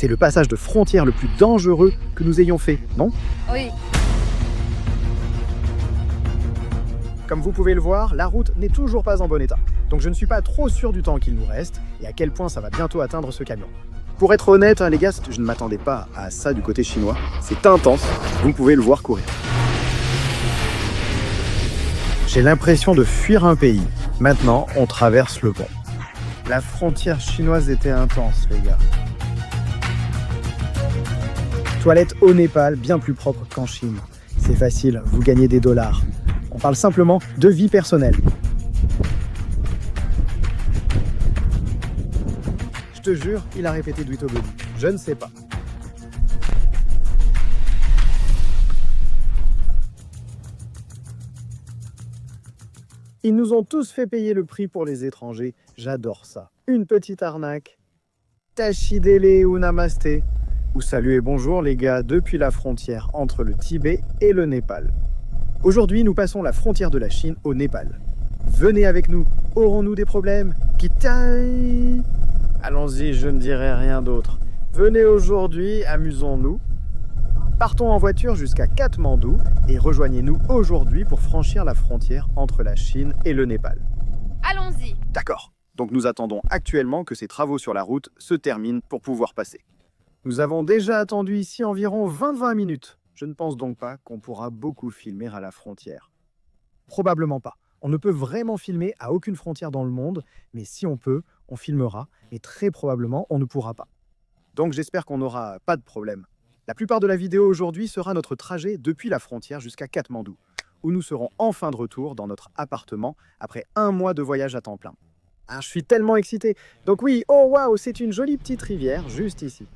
C'est le passage de frontière le plus dangereux que nous ayons fait, non? Oui. Comme vous pouvez le voir, la route n'est toujours pas en bon état. Donc je ne suis pas trop sûr du temps qu'il nous reste et à quel point ça va bientôt atteindre ce camion. Pour être honnête, les gars, je ne m'attendais pas à ça du côté chinois. C'est intense, vous pouvez le voir courir. J'ai l'impression de fuir un pays. Maintenant, on traverse le pont. La frontière chinoise était intense, les gars. Toilettes au Népal, bien plus propres qu'en Chine. C'est facile, vous gagnez des dollars. On parle simplement de vie personnelle. Je te jure, il a répété Duito Body. Je ne sais pas. Ils nous ont tous fait payer le prix pour les étrangers. J'adore ça. Une petite arnaque. Tachidele ou Namasté. Ou salut et bonjour les gars depuis la frontière entre le Tibet et le Népal. Aujourd'hui, nous passons la frontière de la Chine au Népal. Venez avec nous. Aurons-nous des problèmes? Kitai! Allons-y, je ne dirai rien d'autre. Venez aujourd'hui, amusons-nous. Partons en voiture jusqu'à Katmandou et rejoignez-nous aujourd'hui pour franchir la frontière entre la Chine et le Népal. Allons-y. D'accord. Donc nous attendons actuellement que ces travaux sur la route se terminent pour pouvoir passer. Nous avons déjà attendu ici environ 20 minutes. Je ne pense donc pas qu'on pourra beaucoup filmer à la frontière. Probablement pas. On ne peut vraiment filmer à aucune frontière dans le monde, mais si on peut, on filmera, mais très probablement, on ne pourra pas. Donc j'espère qu'on n'aura pas de problème. La plupart de la vidéo aujourd'hui sera notre trajet depuis la frontière jusqu'à Katmandou, où nous serons enfin de retour dans notre appartement après 1 mois de voyage à temps plein. Ah, je suis tellement excité. Donc oui, oh waouh, c'est une jolie petite rivière juste ici.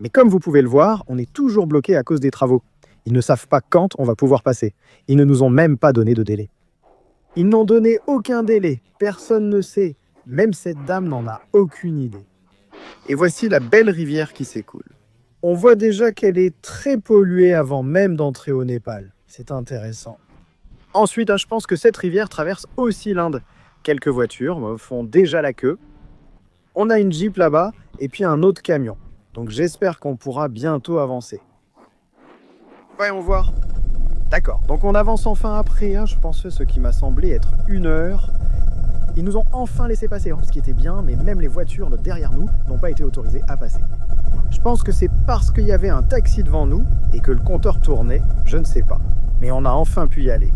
Mais comme vous pouvez le voir, on est toujours bloqué à cause des travaux. Ils ne savent pas quand on va pouvoir passer. Ils ne nous ont même pas donné de délai. Ils n'ont donné aucun délai. Personne ne sait. Même cette dame n'en a aucune idée. Et voici la belle rivière qui s'écoule. On voit déjà qu'elle est très polluée avant même d'entrer au Népal. C'est intéressant. Ensuite, je pense que cette rivière traverse aussi l'Inde. Quelques voitures font déjà la queue. On a une Jeep là-bas et puis un autre camion. Donc j'espère qu'on pourra bientôt avancer. Voyons voir. D'accord, donc on avance enfin après, je pense, ce qui m'a semblé être 1 heure. Ils nous ont enfin laissé passer, ce qui était bien, mais même les voitures derrière nous n'ont pas été autorisées à passer. Je pense que c'est parce qu'il y avait un taxi devant nous et que le compteur tournait, je ne sais pas. Mais on a enfin pu y aller.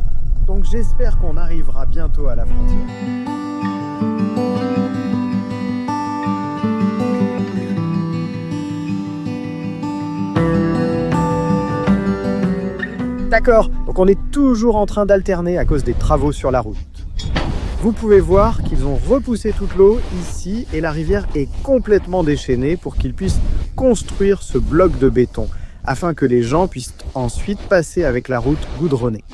Donc j'espère qu'on arrivera bientôt à la frontière. D'accord, donc on est toujours en train d'alterner à cause des travaux sur la route. Vous pouvez voir qu'ils ont repoussé toute l'eau ici et la rivière est complètement déchaînée pour qu'ils puissent construire ce bloc de béton afin que les gens puissent ensuite passer avec la route goudronnée.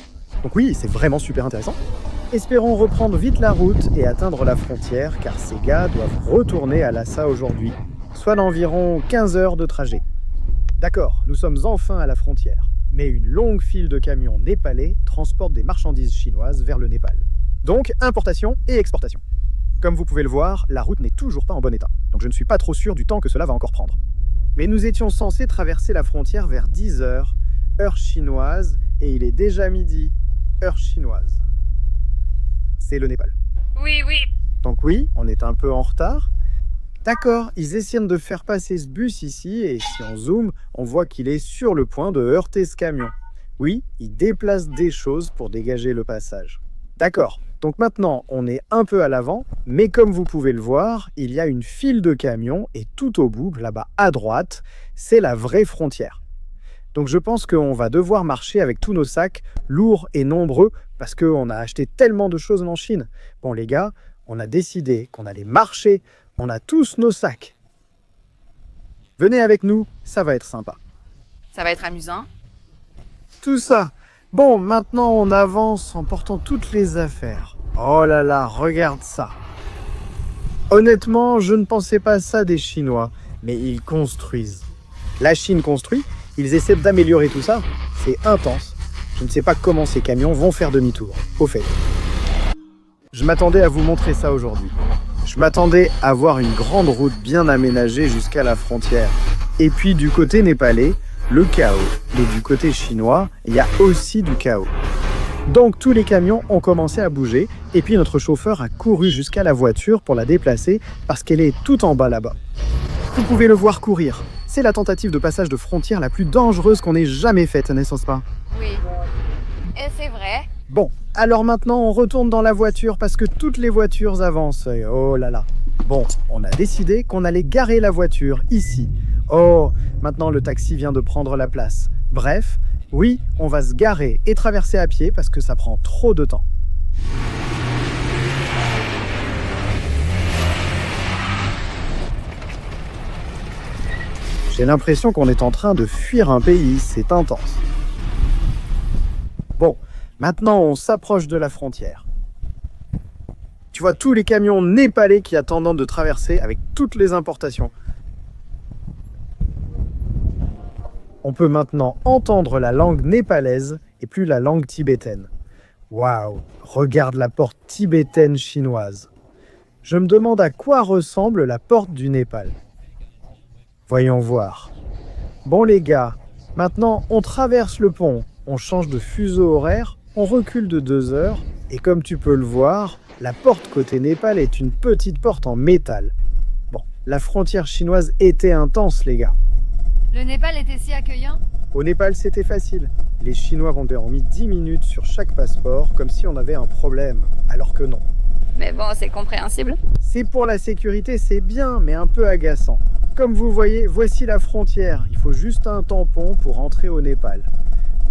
Donc oui, c'est vraiment super intéressant. Espérons reprendre vite la route et atteindre la frontière car ces gars doivent retourner à Lhasa aujourd'hui, soit d'environ 15 heures de trajet. D'accord, nous sommes enfin à la frontière. Mais une longue file de camions népalais transporte des marchandises chinoises vers le Népal. Donc, importation et exportation. Comme vous pouvez le voir, la route n'est toujours pas en bon état. Donc je ne suis pas trop sûr du temps que cela va encore prendre. Mais nous étions censés traverser la frontière vers 10 heures, heure chinoise, et il est déjà midi, heure chinoise. C'est le Népal. Oui, oui. Donc oui, on est un peu en retard. D'accord, ils essaient de faire passer ce bus ici et si on zoome, on voit qu'il est sur le point de heurter ce camion. Oui, ils déplacent des choses pour dégager le passage. D'accord, donc maintenant on est un peu à l'avant, mais comme vous pouvez le voir, il y a une file de camions et tout au bout, là-bas à droite, c'est la vraie frontière. Donc je pense qu'on va devoir marcher avec tous nos sacs lourds et nombreux parce qu'on a acheté tellement de choses en Chine. Bon les gars, on a décidé qu'on allait marcher. On a tous nos sacs. Venez avec nous, ça va être sympa. Ça va être amusant. Tout ça. Bon, maintenant on avance en portant toutes les affaires. Oh là là, regarde ça. Honnêtement, je ne pensais pas ça des Chinois, mais ils construisent. La Chine construit, ils essaient d'améliorer tout ça. C'est intense. Je ne sais pas comment ces camions vont faire demi-tour. Au fait, je m'attendais à vous montrer ça aujourd'hui. Je m'attendais à voir une grande route bien aménagée jusqu'à la frontière. Et puis du côté népalais, le chaos. Et du côté chinois, il y a aussi du chaos. Donc tous les camions ont commencé à bouger, et puis notre chauffeur a couru jusqu'à la voiture pour la déplacer parce qu'elle est tout en bas là-bas. Vous pouvez le voir courir. C'est la tentative de passage de frontière la plus dangereuse qu'on ait jamais faite, n'est-ce pas? Oui. Et c'est vrai. Bon, alors maintenant on retourne dans la voiture parce que toutes les voitures avancent. Et oh là là. Bon, on a décidé qu'on allait garer la voiture ici. Oh, maintenant le taxi vient de prendre la place. Bref, oui, on va se garer et traverser à pied parce que ça prend trop de temps. J'ai l'impression qu'on est en train de fuir un pays, c'est intense. Bon, maintenant on s'approche de la frontière. Tu vois tous les camions népalais qui attendent de traverser avec toutes les importations. On peut maintenant entendre la langue népalaise et plus la langue tibétaine. Waouh, regarde la porte tibétaine chinoise. Je me demande à quoi ressemble la porte du Népal. Voyons voir. Bon les gars, maintenant on traverse le pont, on change de fuseau horaire, on recule de 2 heures, et comme tu peux le voir, la porte côté Népal est une petite porte en métal. Bon, la frontière chinoise était intense les gars. Le Népal était si accueillant? Au Népal, c'était facile. Les Chinois ont mis 10 minutes sur chaque passeport, comme si on avait un problème, alors que non. Mais bon, c'est compréhensible. C'est pour la sécurité, c'est bien, mais un peu agaçant. Comme vous voyez, voici la frontière. Il faut juste un tampon pour entrer au Népal.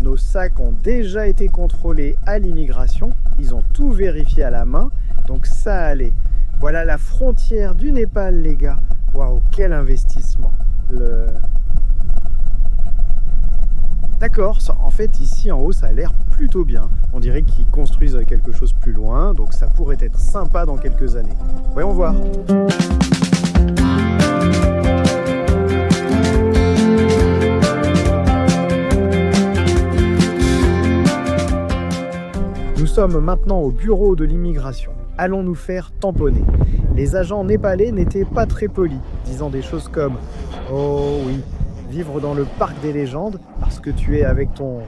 Nos sacs ont déjà été contrôlés à l'immigration. Ils ont tout vérifié à la main, donc ça allait. Voilà la frontière du Népal, les gars. Waouh, quel investissement. D'accord, en fait ici en haut ça a l'air plutôt bien. On dirait qu'ils construisent quelque chose plus loin, donc ça pourrait être sympa dans quelques années. Voyons voir. Nous sommes maintenant au bureau de l'immigration. Allons nous faire tamponner. Les agents népalais n'étaient pas très polis, disant des choses comme « Oh oui, vivre dans le parc des légendes parce que tu es avec ton... »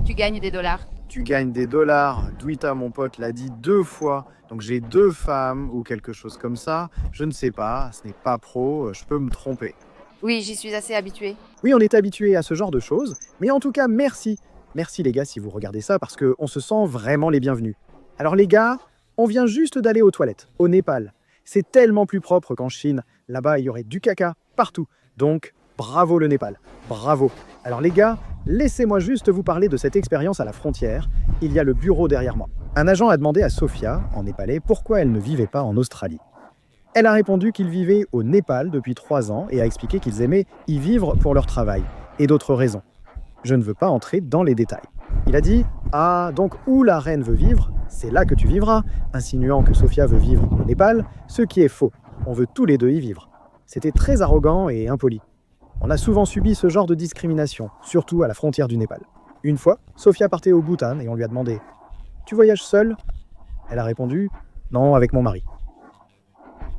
Tu gagnes des dollars. Tu gagnes des dollars. Dwita, mon pote, l'a dit 2 fois. Donc j'ai 2 femmes ou quelque chose comme ça. Je ne sais pas, ce n'est pas pro, je peux me tromper. Oui, j'y suis assez habituée. Oui, on est habitué à ce genre de choses, mais en tout cas, merci. Merci les gars si vous regardez ça parce qu'on se sent vraiment les bienvenus. Alors les gars, on vient juste d'aller aux toilettes, au Népal. C'est tellement plus propre qu'en Chine. Là-bas, il y aurait du caca partout. Donc, bravo le Népal, bravo. Alors les gars, laissez-moi juste vous parler de cette expérience à la frontière. Il y a le bureau derrière moi. Un agent a demandé à Sophia, en népalais, pourquoi elle ne vivait pas en Australie. Elle a répondu qu'ils vivaient au Népal depuis 3 ans et a expliqué qu'ils aimaient y vivre pour leur travail et d'autres raisons. Je ne veux pas entrer dans les détails. Il a dit « Ah, donc où la reine veut vivre, c'est là que tu vivras », insinuant que Sophia veut vivre au Népal, ce qui est faux. On veut tous les deux y vivre. C'était très arrogant et impoli. On a souvent subi ce genre de discrimination, surtout à la frontière du Népal. Une fois, Sophia partait au Bhoutan et on lui a demandé « Tu voyages seule ?» Elle a répondu « Non, avec mon mari. »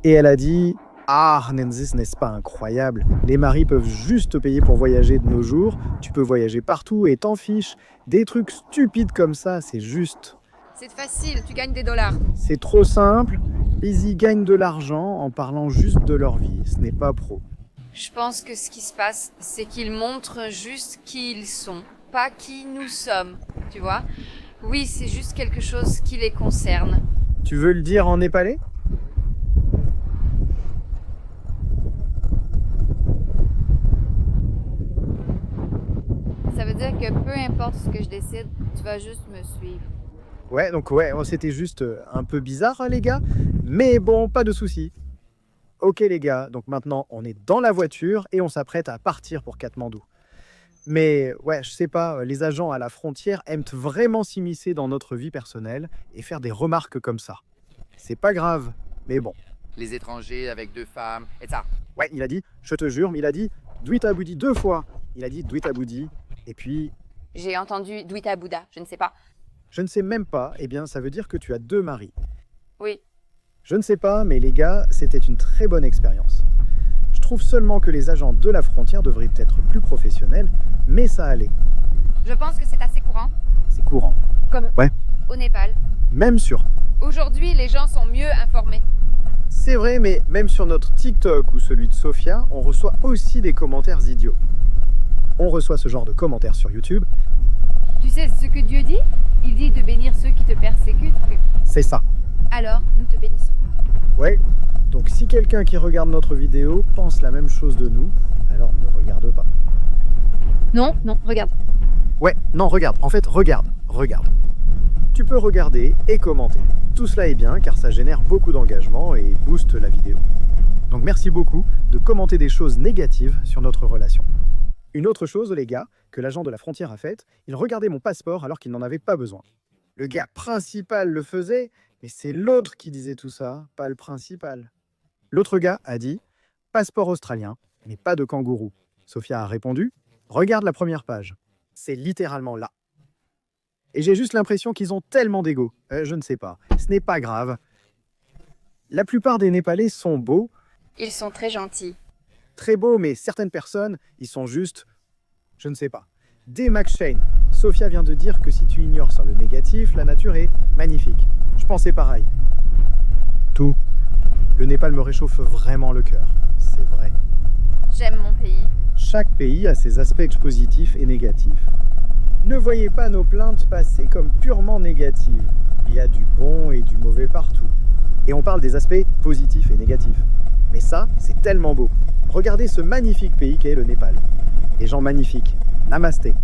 Et elle a dit « Ah, Nenzis, n'est-ce pas incroyable? Les maris peuvent juste te payer pour voyager de nos jours. Tu peux voyager partout et t'en fiches. Des trucs stupides comme ça, c'est juste. C'est facile, tu gagnes des dollars. C'est trop simple. Ils y gagnent de l'argent en parlant juste de leur vie. Ce n'est pas pro. » Je pense que ce qui se passe, c'est qu'ils montrent juste qui ils sont, pas qui nous sommes, tu vois? Oui, c'est juste quelque chose qui les concerne. Tu veux le dire en népalais? Ça veut dire que peu importe ce que je décide, tu vas juste me suivre. Ouais, donc ouais, c'était juste un peu bizarre, hein, les gars. Mais bon, pas de soucis. Ok les gars, donc maintenant on est dans la voiture et on s'apprête à partir pour Katmandou. Mais ouais, je sais pas, les agents à la frontière aiment vraiment s'immiscer dans notre vie personnelle et faire des remarques comme ça. C'est pas grave, mais bon. Les étrangers avec 2 femmes, et ça. Ouais, il a dit, je te jure, mais il a dit Dwita Boudi 2 fois. Il a dit Dwita Boudi, et puis... J'ai entendu Dwita Bouddha, je ne sais pas. Je ne sais même pas, eh bien ça veut dire que tu as 2 maris. Oui. Je ne sais pas, mais les gars, c'était une très bonne expérience. Je trouve seulement que les agents de la frontière devraient être plus professionnels, mais ça allait. Je pense que c'est assez courant, C'est courant. comme Ouais. au Népal. Même sur. Aujourd'hui, les gens sont mieux informés. C'est vrai, mais même sur notre TikTok ou celui de Sophia, on reçoit aussi des commentaires idiots. On reçoit ce genre de commentaires sur YouTube. Tu sais ce que Dieu dit? Il dit de bénir ceux qui te persécutent. C'est ça. Alors, nous te bénissons. Ouais. Donc si quelqu'un qui regarde notre vidéo pense la même chose de nous, alors ne regarde pas. Non, regarde. Ouais, non, regarde. En fait, regarde. Tu peux regarder et commenter. Tout cela est bien car ça génère beaucoup d'engagement et booste la vidéo. Donc merci beaucoup de commenter des choses négatives sur notre relation. Une autre chose, les gars, que l'agent de la frontière a faite, il regardait mon passeport alors qu'il n'en avait pas besoin. Le gars principal le faisait, mais c'est l'autre qui disait tout ça, pas le principal. L'autre gars a dit « passeport australien, mais pas de kangourou ». Sophia a répondu « regarde la première page ». C'est littéralement là. Et j'ai juste l'impression qu'ils ont tellement d'ego. Je ne sais pas. Ce n'est pas grave. La plupart des Népalais sont beaux, Ils sont très gentils. très beaux, mais certaines personnes, ils sont juste... Je ne sais pas. Dès McShane, Sophia vient de dire que si tu ignores sur le négatif, la nature est magnifique. Je pensais pareil. Tout. Le Népal me réchauffe vraiment le cœur. C'est vrai. J'aime mon pays. Chaque pays a ses aspects positifs et négatifs. Ne voyez pas nos plaintes passer comme purement négatives. Il y a du bon et du mauvais partout. Et on parle des aspects positifs et négatifs. Mais ça, c'est tellement beau. Regardez ce magnifique pays qu'est le Népal. Les gens magnifiques. Namasté.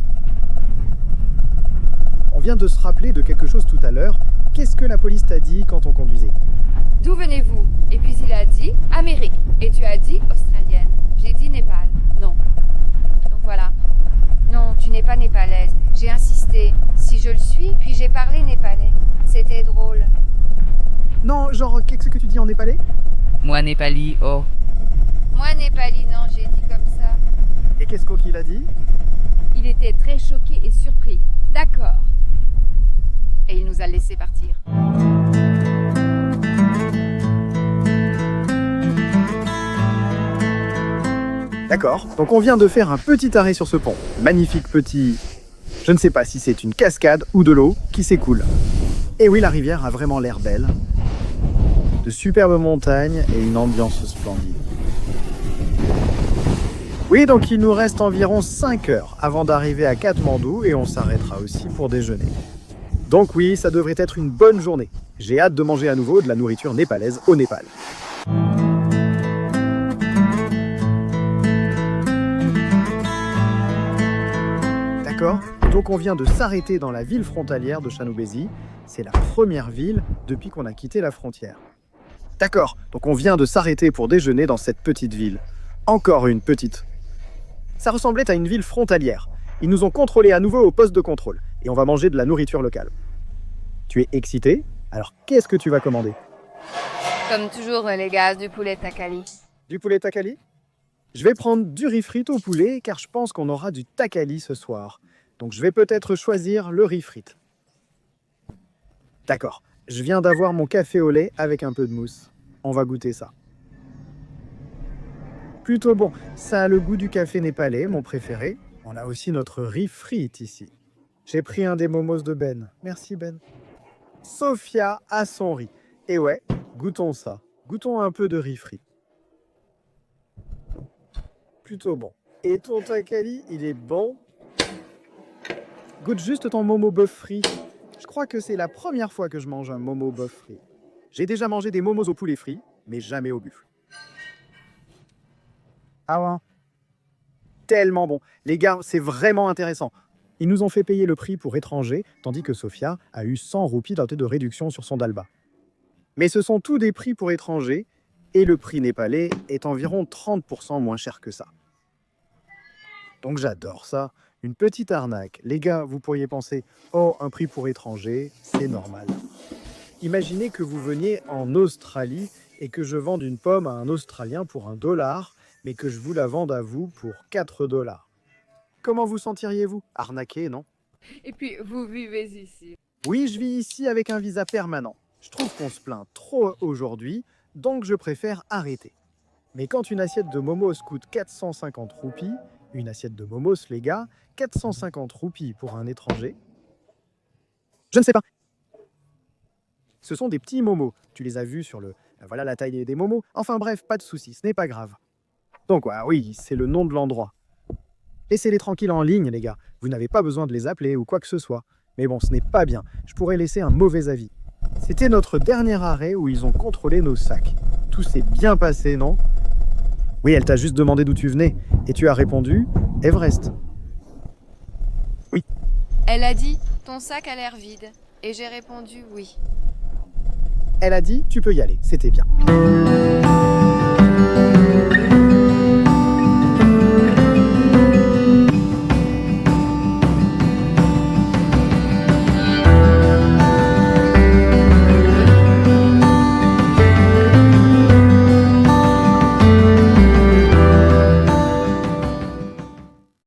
On vient de se rappeler de quelque chose tout à l'heure. Qu'est-ce que la police t'a dit quand on conduisait? D'où venez-vous? Et puis il a dit Amérique. Et tu as dit australienne. J'ai dit Népal. Non. Donc voilà. Non, tu n'es pas népalaise. J'ai insisté. Si je le suis, puis j'ai parlé népalais. C'était drôle. Non, genre, qu'est-ce que tu dis en népalais? Moi, Népali, oh. Moi, népali, non, j'ai dit comme ça. Et qu'est-ce qu'il a dit? Il était très choqué et surpris. D'accord. Et il nous a laissé partir. D'accord, donc on vient de faire un petit arrêt sur ce pont. Magnifique petit... Je ne sais pas si c'est une cascade ou de l'eau qui s'écoule. Et oui, la rivière a vraiment l'air belle. De superbes montagnes et une ambiance splendide. Oui, donc il nous reste environ 5 heures avant d'arriver à Katmandou et on s'arrêtera aussi pour déjeuner. Donc oui, ça devrait être une bonne journée. J'ai hâte de manger à nouveau de la nourriture népalaise au Népal. D'accord? Donc on vient de s'arrêter dans la ville frontalière de Chanobézi. C'est la première ville depuis qu'on a quitté la frontière. D'accord, donc on vient de s'arrêter pour déjeuner dans cette petite ville. Encore une petite. Ça ressemblait à une ville frontalière. Ils nous ont contrôlés à nouveau au poste de contrôle. Et on va manger de la nourriture locale. Tu es excité? Alors qu'est-ce que tu vas commander? Comme toujours, les gars, du poulet takali. Du poulet takali? Je vais prendre du riz frites au poulet car je pense qu'on aura du takali ce soir. Donc je vais peut-être choisir le riz frites. D'accord, je viens d'avoir mon café au lait avec un peu de mousse. On va goûter ça. Plutôt bon, ça a le goût du café népalais, mon préféré. On a aussi notre riz frites ici. J'ai pris un des momos de Ben. Merci Ben. Sophia a son riz. Et ouais, goûtons ça. Goûtons un peu de riz frit. Plutôt bon. Et ton takali, il est bon? Goûte juste ton momo bœuf frit. Je crois que c'est la première fois que je mange un momo bœuf frit. J'ai déjà mangé des momos au poulet frit, mais jamais au buffle. Ah ouais? Tellement bon. Les gars, c'est vraiment intéressant. Ils nous ont fait payer le prix pour étrangers, tandis que Sophia a eu 100 roupies de réduction sur son dalba. Mais ce sont tous des prix pour étrangers, et le prix népalais est environ 30% moins cher que ça. Donc j'adore ça. Une petite arnaque. Les gars, vous pourriez penser, oh, un prix pour étrangers, c'est normal. Imaginez que vous veniez en Australie et que je vende une pomme à un Australien pour $1, mais que je vous la vende à vous pour $4. Comment vous sentiriez-vous? Arnaqué, non? Et puis, vous vivez ici. Oui, je vis ici avec un visa permanent. Je trouve qu'on se plaint trop aujourd'hui, donc je préfère arrêter. Mais quand une assiette de momos coûte 450 roupies, une assiette de momos, les gars, 450 roupies pour un étranger, je ne sais pas. Ce sont des petits momos. Tu les as vus sur le... Voilà la taille des momos. Enfin bref, pas de soucis, ce n'est pas grave. Donc oui, c'est le nom de l'endroit. Laissez-les tranquilles en ligne, les gars. Vous n'avez pas besoin de les appeler ou quoi que ce soit. Mais bon, ce n'est pas bien. Je pourrais laisser un mauvais avis. C'était notre dernier arrêt où ils ont contrôlé nos sacs. Tout s'est bien passé, non? Oui, elle t'a juste demandé d'où tu venais. Et tu as répondu Everest. Oui. Elle a dit, ton sac a l'air vide. Et j'ai répondu oui. Elle a dit, tu peux y aller. C'était bien.